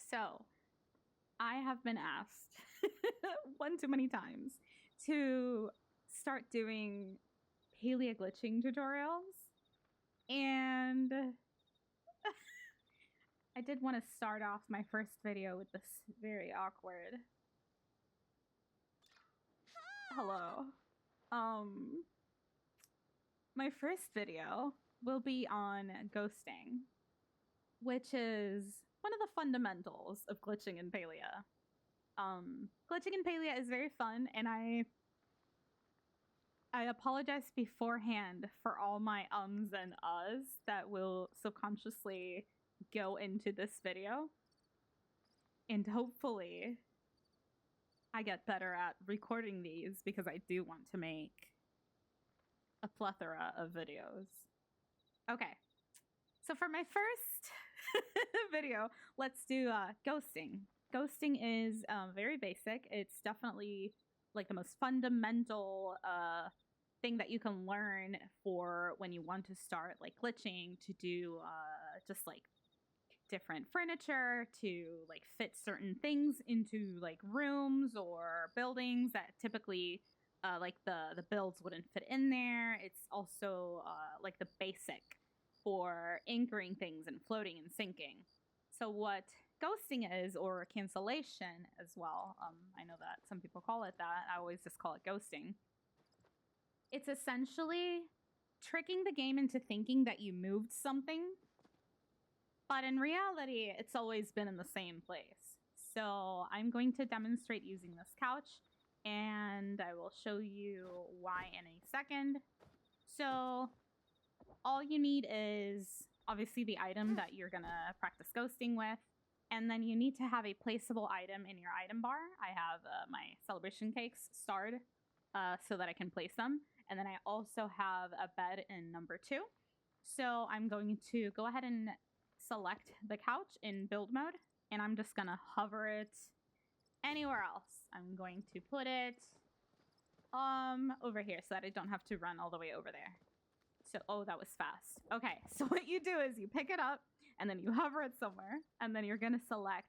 So, I have been asked one too many times to start doing Palia Glitching tutorials. And I did want to start off my first video with this very awkward hello. My first video will be on ghosting, which is one of the fundamentals of glitching in Palia. Glitching in Palia is very fun, and I apologize beforehand for all my ums and uhs that will subconsciously go into this video. And hopefully I get better at recording these because I do want to make a plethora of videos. Okay, so for my first video, let's do ghosting. Ghosting is very basic. It's definitely like the most fundamental thing that you can learn for when you want to start like glitching, to do just like different furniture, to like fit certain things into like rooms or buildings that typically like the builds wouldn't fit in there. It's also like the basic for anchoring things and floating and sinking. So what ghosting is, or cancellation as well, I know that some people call it that. I always just call it ghosting. It's essentially tricking the game into thinking that you moved something, but in reality, it's always been in the same place. So I'm going to demonstrate using this couch, and I will show you why in a second. So all you need is obviously the item that you're gonna practice ghosting with, and then you need to have a placeable item in your item bar. I have my celebration cakes starred so that I can place them, and then I also have a bed in number 2. So I'm going to go ahead and select the couch in build mode, and I'm just gonna hover it anywhere else. I'm going to put it over here so that I don't have to run all the way over there. So, oh, that was fast. Okay, so what you do is you pick it up, and then you hover it somewhere, and then you're gonna select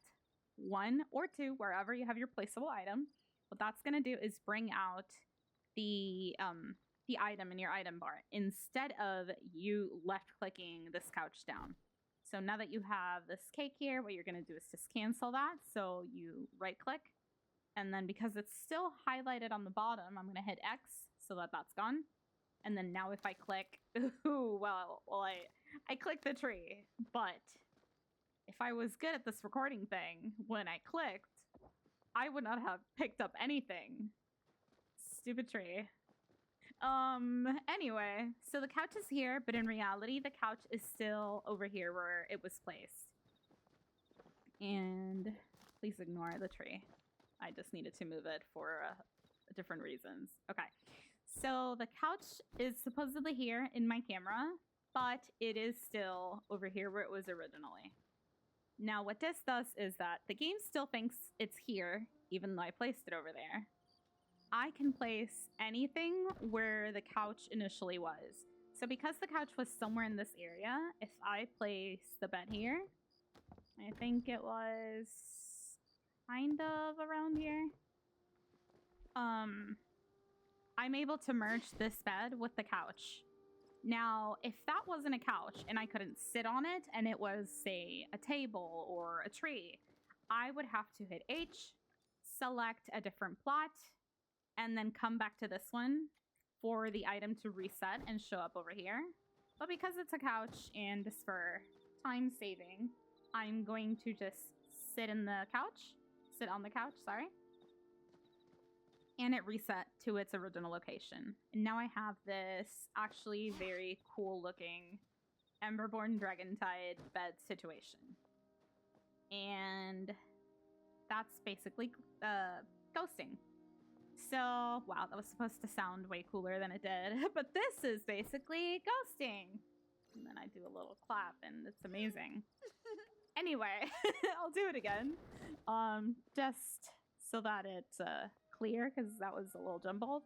1 or 2, wherever you have your placeable item. What that's gonna do is bring out the item in your item bar, instead of you left-clicking this couch down. So now that you have this cake here, what you're gonna do is just cancel that. So you right-click, and then because it's still highlighted on the bottom, I'm gonna hit X so that that's gone. And then now if I click, ooh, well, I clicked the tree, but if I was good at this recording thing, when I clicked, I would not have picked up anything. Stupid tree. Anyway, so the couch is here, but in reality, the couch is still over here where it was placed. And please ignore the tree. I just needed to move it for different reasons. Okay. So the couch is supposedly here in my camera, but it is still over here where it was originally. Now what this does is that the game still thinks it's here, even though I placed it over there. I can place anything where the couch initially was. So because the couch was somewhere in this area, if I place the bed here, I think it was kind of around here. I'm able to merge this bed with the couch. Now, if that wasn't a couch and I couldn't sit on it and it was, say, a table or a tree, I would have to hit H, select a different plot, and then come back to this one for the item to reset and show up over here. But because it's a couch and just for time saving, I'm going to just sit on the couch, sorry. And it reset to its original location. And now I have this actually very cool looking Emberborn Dragontide bed situation. And that's basically ghosting. So, wow, that was supposed to sound way cooler than it did. But this is basically ghosting. And then I do a little clap and it's amazing. Anyway, I'll do it again. Just so that it's clear, because that was a little jumbled.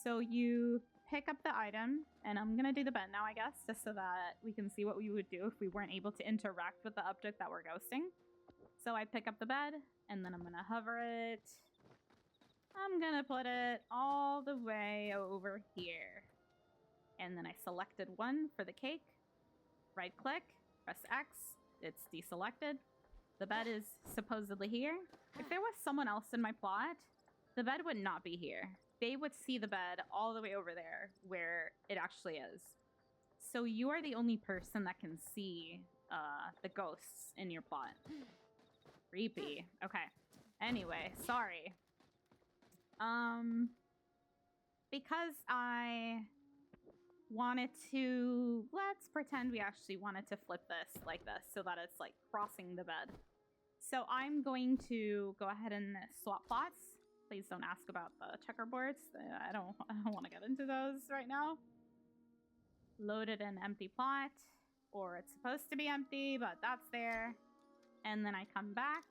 So you pick up the item, and I'm gonna do the bed now, I guess, just so that we can see what we would do if we weren't able to interact with the object that we're ghosting. So I pick up the bed, and then I'm gonna hover it. I'm gonna put it all the way over here. And then I selected one for the cake. Right click, press X, it's deselected. The bed is supposedly here. If there was someone else in my plot, the bed would not be here. They would see the bed all the way over there where it actually is. So you are the only person that can see the ghosts in your plot. Creepy. Okay. Anyway, sorry. Because I wanted to, let's pretend we actually wanted to flip this like this so that it's like crossing the bed. So I'm going to go ahead and swap plots. Please don't ask about the checkerboards. I don't want to get into those right now. Loaded an empty plot, or it's supposed to be empty, but that's there. And then I come back.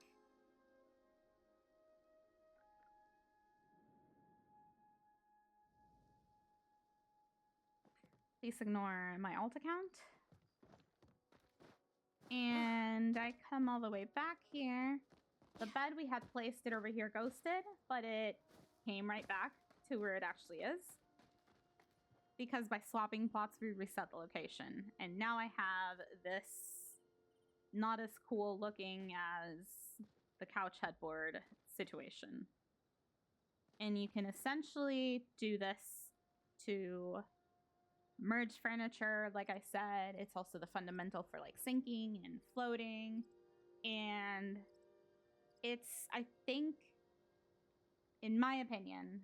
Please ignore my alt account. And I come all the way back here. The bed we had placed it over here ghosted, but it came right back to where it actually is. Because by swapping plots, we reset the location. And now I have this not as cool looking as the couch headboard situation. And you can essentially do this to merge furniture. Like I said, it's also the fundamental for like sinking and floating. And it's, I think, in my opinion,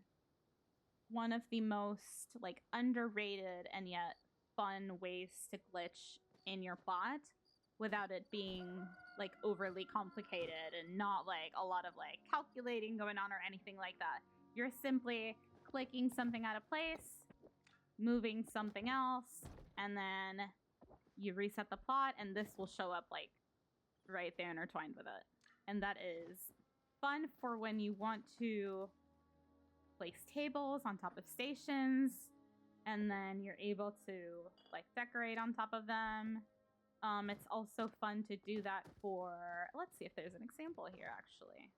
one of the most like underrated and yet fun ways to glitch in your plot without it being like overly complicated and not like a lot of like calculating going on or anything like that. You're simply clicking something out of place, moving something else, and then you reset the plot and this will show up like right there intertwined with it. And that is fun for when you want to place tables on top of stations, and then you're able to like decorate on top of them. It's also fun to do that for, let's see if there's an example here actually.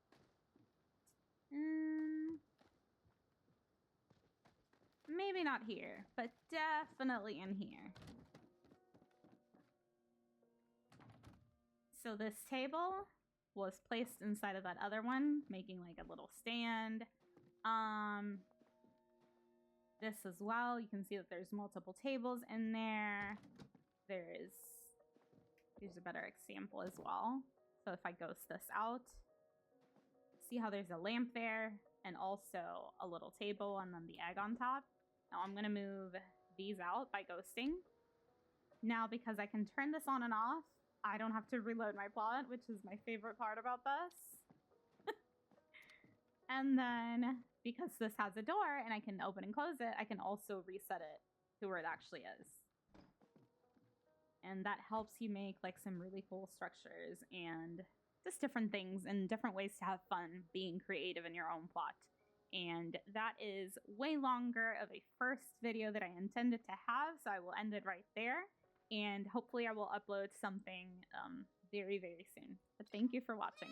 Maybe not here, but definitely in here. So this table was placed inside of that other one, making like a little stand. This as well, you can see that there's multiple tables in there. Here's a better example as well. So if I ghost this out, see how there's a lamp there and also a little table and then the egg on top. Now I'm gonna move these out by ghosting. Now because I can turn this on and off, I don't have to reload my plot, which is my favorite part about this. And then because this has a door and I can open and close it, I can also reset it to where it actually is. And that helps you make like some really cool structures and just different things and different ways to have fun being creative in your own plot. And that is way longer of a first video that I intended to have, so I will end it right there. And hopefully I will upload something very, very soon. But thank you for watching.